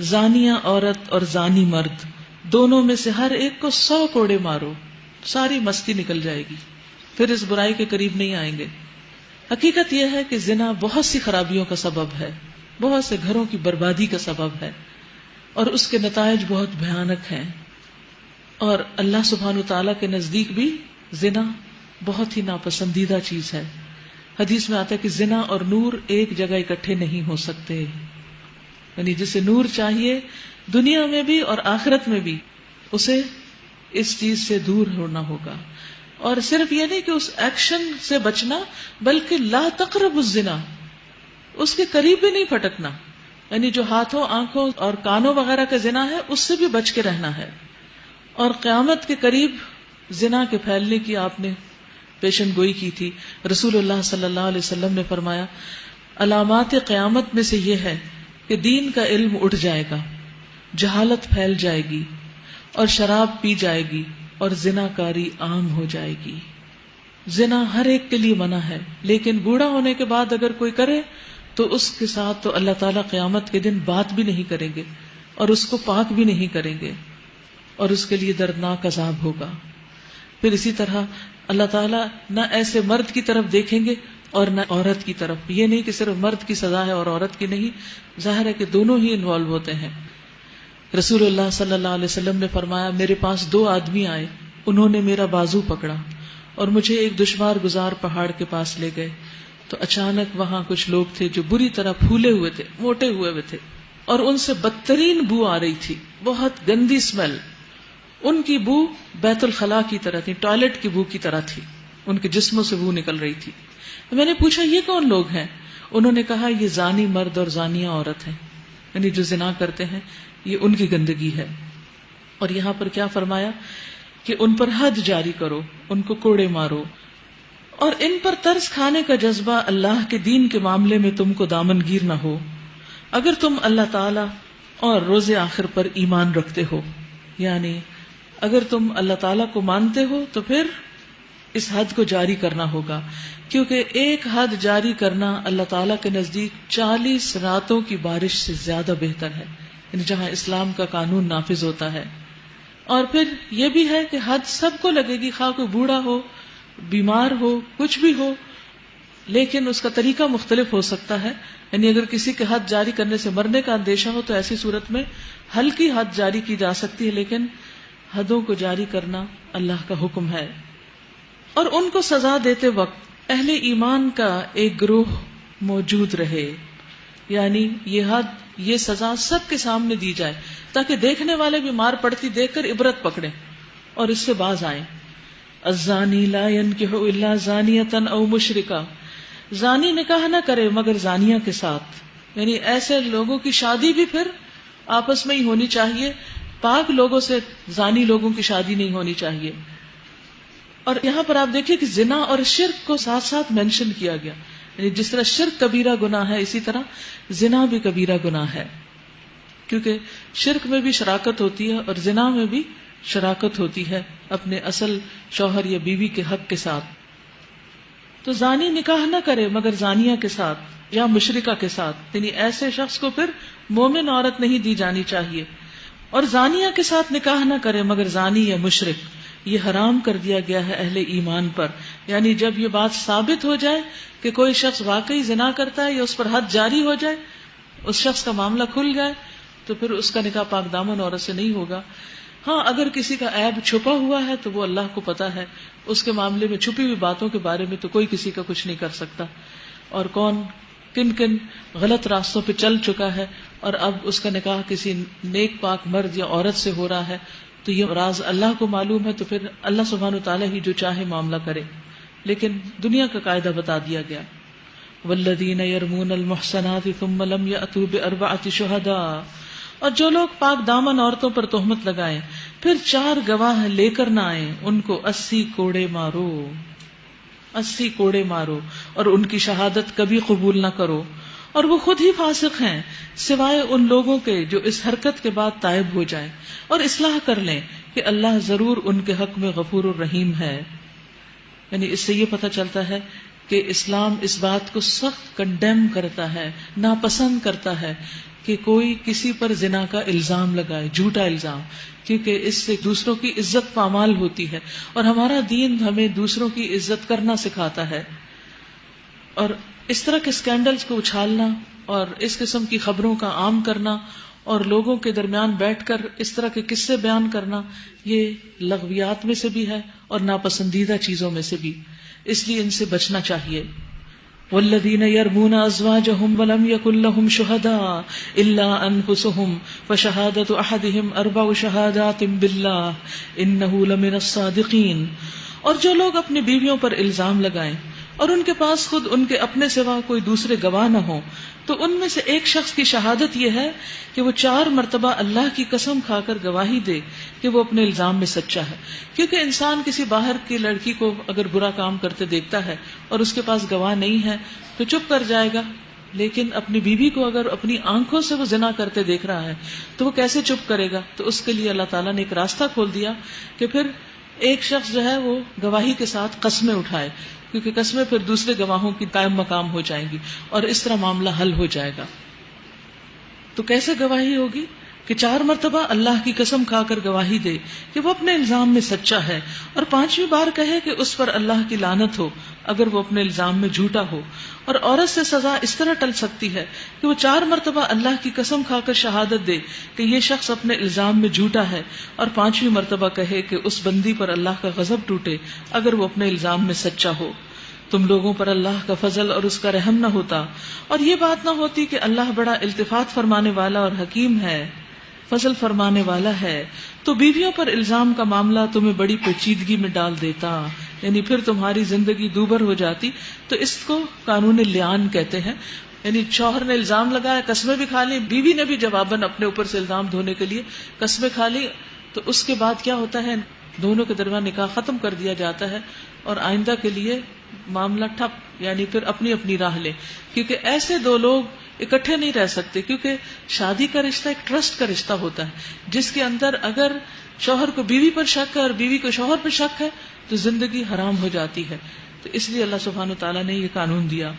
زانیہ عورت اور زانی مرد دونوں میں سے ہر ایک کو 100 کوڑے مارو، ساری مستی نکل جائے گی، پھر اس برائی کے قریب نہیں آئیں گے۔ حقیقت یہ ہے کہ زنا بہت سی خرابیوں کا سبب ہے، بہت سے گھروں کی بربادی کا سبب ہے، اور اس کے نتائج بہت بھیانک ہیں، اور اللہ سبحانہ وتعالی کے نزدیک بھی زنا بہت ہی ناپسندیدہ چیز ہے۔ حدیث میں آتا ہے کہ زنا اور نور ایک جگہ اکٹھے نہیں ہو سکتے، یعنی جسے نور چاہیے دنیا میں بھی اور آخرت میں بھی، اسے اس چیز سے دور ہونا ہوگا۔ اور صرف یہ نہیں کہ اس ایکشن سے بچنا، بلکہ لا تقربوا الزنا، اس کے قریب بھی نہیں پھٹکنا، یعنی جو ہاتھوں، آنکھوں اور کانوں وغیرہ کا زنا ہے اس سے بھی بچ کے رہنا ہے۔ اور قیامت کے قریب زنا کے پھیلنے کی آپ نے پیشن گوئی کی تھی۔ رسول اللہ صلی اللہ علیہ وسلم نے فرمایا علامات قیامت میں سے یہ ہے کہ دین کا علم اٹھ جائے گا، جہالت پھیل جائے گی، اور شراب پی جائے گی، اور زنا کاری عام ہو جائے گی۔ زنا ہر ایک کے لیے منع ہے، لیکن بوڑھا ہونے کے بعد اگر کوئی کرے تو اس کے ساتھ تو اللہ تعالیٰ قیامت کے دن بات بھی نہیں کریں گے اور اس کو پاک بھی نہیں کریں گے، اور اس کے لیے دردناک عذاب ہوگا۔ پھر اسی طرح اللہ تعالیٰ نہ ایسے مرد کی طرف دیکھیں گے اور نہ عورت کی طرف۔ یہ نہیں کہ صرف مرد کی سزا ہے اور عورت کی نہیں، ظاہر ہے کہ دونوں ہی انوالو ہوتے ہیں۔ رسول اللہ صلی اللہ علیہ وسلم نے فرمایا میرے پاس 2 آدمی آئے، انہوں نے میرا بازو پکڑا اور مجھے ایک دشوار گزار پہاڑ کے پاس لے گئے، تو اچانک وہاں کچھ لوگ تھے جو بری طرح پھولے ہوئے تھے، موٹے ہوئے تھے، اور ان سے بدترین بو آ رہی تھی، بہت گندی اسمیل۔ ان کی بو بیت الخلاء کی طرح تھی، ٹوائلٹ کی بو کی طرح تھی، ان کے جسموں سے بو نکل رہی تھی۔ میں نے پوچھا یہ کون لوگ ہیں؟ انہوں نے کہا یہ زانی مرد اور زانیہ عورت ہیں، یعنی جو زنا کرتے ہیں، یہ ان کی گندگی ہے۔ اور یہاں پر کیا فرمایا کہ ان پر حد جاری کرو، ان کو کوڑے مارو، اور ان پر ترس کھانے کا جذبہ اللہ کے دین کے معاملے میں تم کو دامن گیر نہ ہو، اگر تم اللہ تعالی اور روز آخر پر ایمان رکھتے ہو۔ یعنی اگر تم اللہ تعالیٰ کو مانتے ہو تو پھر اس حد کو جاری کرنا ہوگا، کیونکہ ایک حد جاری کرنا اللہ تعالیٰ کے نزدیک 40 راتوں کی بارش سے زیادہ بہتر ہے، یعنی جہاں اسلام کا قانون نافذ ہوتا ہے۔ اور پھر یہ بھی ہے کہ حد سب کو لگے گی، خواہ کوئی بوڑھا ہو، بیمار ہو، کچھ بھی ہو، لیکن اس کا طریقہ مختلف ہو سکتا ہے۔ یعنی اگر کسی کے حد جاری کرنے سے مرنے کا اندیشہ ہو تو ایسی صورت میں ہلکی حد جاری کی جا سکتی ہے، لیکن حدوں کو جاری کرنا اللہ کا حکم ہے۔ اور ان کو سزا دیتے وقت اہل ایمان کا ایک گروہ موجود رہے، یعنی یہ حد، یہ سزا سب کے سامنے دی جائے تاکہ دیکھنے والے بھی مار پڑتی دیکھ کر عبرت پکڑیں اور اس سے باز آئیں۔ الزانی لا ينکح الا زانیۃ او مشرکہ، زانی نکاح نہ کرے مگر زانیہ کے ساتھ، یعنی ایسے لوگوں کی شادی بھی پھر آپس میں ہی ہونی چاہیے، پاک لوگوں سے زانی لوگوں کی شادی نہیں ہونی چاہیے۔ اور یہاں پر آپ دیکھیں کہ زنا اور شرک کو ساتھ ساتھ مینشن کیا گیا، یعنی جس طرح شرک کبیرہ گناہ ہے اسی طرح زنا بھی کبیرہ گناہ ہے، کیونکہ شرک میں بھی شراکت ہوتی ہے اور زنا میں بھی شراکت ہوتی ہے اپنے اصل شوہر یا بیوی کے حق کے ساتھ۔ تو زانی نکاح نہ کرے مگر زانیہ کے ساتھ یا مشرکہ کے ساتھ، یعنی ایسے شخص کو پھر مومن عورت نہیں دی جانی چاہیے۔ اور زانیہ کے ساتھ نکاح نہ کرے مگر زانی یا مشرک، یہ حرام کر دیا گیا ہے اہل ایمان پر۔ یعنی جب یہ بات ثابت ہو جائے کہ کوئی شخص واقعی زنا کرتا ہے یا اس پر حد جاری ہو جائے، اس شخص کا معاملہ کھل جائے، تو پھر اس کا نکاح پاک دامن عورت سے نہیں ہوگا۔ ہاں اگر کسی کا عیب چھپا ہوا ہے تو وہ اللہ کو پتا ہے، اس کے معاملے میں چھپی ہوئی باتوں کے بارے میں تو کوئی کسی کا کچھ نہیں کر سکتا، اور کون کن کن غلط راستوں پہ چل چکا ہے اور اب اس کا نکاح کسی نیک پاک مرد یا عورت سے ہو رہا ہے، تو یہ راز اللہ کو معلوم ہے، تو پھر اللہ سبحانہ وتعالی ہی جو چاہے معاملہ کرے۔ لیکن دنیا کا قاعدہ بتا دیا گیا، والذین یرمون المحصنات ثم لم یأتوا بأربعۃ شہداء، اور جو لوگ پاک دامن عورتوں پر تہمت لگائیں پھر 4 گواہ لے کر نہ آئیں، ان کو 80 کوڑے مارو، 80 کوڑے مارو، اور ان کی شہادت کبھی قبول نہ کرو، اور وہ خود ہی فاسق ہیں سوائے ان لوگوں کے جو اس حرکت کے بعد تائب ہو جائیں اور اصلاح کر لیں کہ اللہ ضرور ان کے حق میں غفور الرحیم ہے۔ یعنی اس سے یہ پتہ چلتا ہے کہ اسلام اس بات کو سخت کنڈیم کرتا ہے، ناپسند کرتا ہے کہ کوئی کسی پر زنا کا الزام لگائے، جھوٹا الزام، کیونکہ اس سے دوسروں کی عزت پامال ہوتی ہے، اور ہمارا دین ہمیں دوسروں کی عزت کرنا سکھاتا ہے. اور اس طرح کے اسکینڈلز کو اچھالنا اور اس قسم کی خبروں کا عام کرنا اور لوگوں کے درمیان بیٹھ کر اس طرح کے قصے بیان کرنا، یہ لغویات میں سے بھی ہے اور ناپسندیدہ چیزوں میں سے بھی، اس لیے ان سے بچنا چاہیے. والذین یرمون ازواجہم ولم یکن لہم شہداء الا انفسہم فشہادۃ احدہم 4 شہادات باللہ انہ لمن الصادقین. اور جو لوگ اپنی بیویوں پر الزام لگائیں اور ان کے پاس خود ان کے اپنے سوا کوئی دوسرے گواہ نہ ہوں، تو ان میں سے ایک شخص کی شہادت یہ ہے کہ وہ 4 مرتبہ اللہ کی قسم کھا کر گواہی دے کہ وہ اپنے الزام میں سچا ہے. کیونکہ انسان کسی باہر کی لڑکی کو اگر برا کام کرتے دیکھتا ہے اور اس کے پاس گواہ نہیں ہے تو چپ کر جائے گا، لیکن اپنی بیوی کو اگر اپنی آنکھوں سے وہ زنا کرتے دیکھ رہا ہے تو وہ کیسے چپ کرے گا؟ تو اس کے لیے اللہ تعالیٰ نے ایک راستہ کھول دیا کہ پھر ایک شخص جو ہے وہ گواہی کے ساتھ قسمیں اٹھائے، کیونکہ قسمیں پھر دوسرے گواہوں کی قائم مقام ہو جائیں گی اور اس طرح معاملہ حل ہو جائے گا. تو کیسے گواہی ہوگی؟ کہ 4 مرتبہ اللہ کی قسم کھا کر گواہی دے کہ وہ اپنے الزام میں سچا ہے، اور 5ویں بار کہے کہ اس پر اللہ کی لعنت ہو اگر وہ اپنے الزام میں جھوٹا ہو. اور عورت سے سزا اس طرح ٹل سکتی ہے کہ وہ 4 مرتبہ اللہ کی قسم کھا کر شہادت دے کہ یہ شخص اپنے الزام میں جھوٹا ہے، اور 5ویں مرتبہ کہے کہ اس بندی پر اللہ کا غضب ٹوٹے اگر وہ اپنے الزام میں سچا ہو. تم لوگوں پر اللہ کا فضل اور اس کا رحم نہ ہوتا، اور یہ بات نہ ہوتی کہ اللہ بڑا التفات فرمانے والا اور حکیم ہے، فضل فرمانے والا ہے، تو بیویوں پر الزام کا معاملہ تمہیں بڑی پیچیدگی میں ڈال دیتا، یعنی پھر تمہاری زندگی دوبر ہو جاتی. تو اس کو قانون لعان کہتے ہیں. یعنی شوہر نے الزام لگایا، قسمیں بھی کھا لی، بیوی نے بھی جواباً اپنے اوپر سے الزام دھونے کے لیے قسمیں کھا لی، تو اس کے بعد کیا ہوتا ہے؟ دونوں کے درمیان نکاح ختم کر دیا جاتا ہے اور آئندہ کے لیے معاملہ ٹھپ، یعنی پھر اپنی اپنی راہ لیں. کیونکہ ایسے 2 لوگ اکٹھے نہیں رہ سکتے، کیونکہ شادی کا رشتہ ایک ٹرسٹ کا رشتہ ہوتا ہے جس کے اندر اگر شوہر کو بیوی پر شک ہے اور بیوی کو شوہر پر شک ہے تو زندگی حرام ہو جاتی ہے. تو اس لیے اللہ سبحانہ تعالیٰ نے یہ قانون دیا.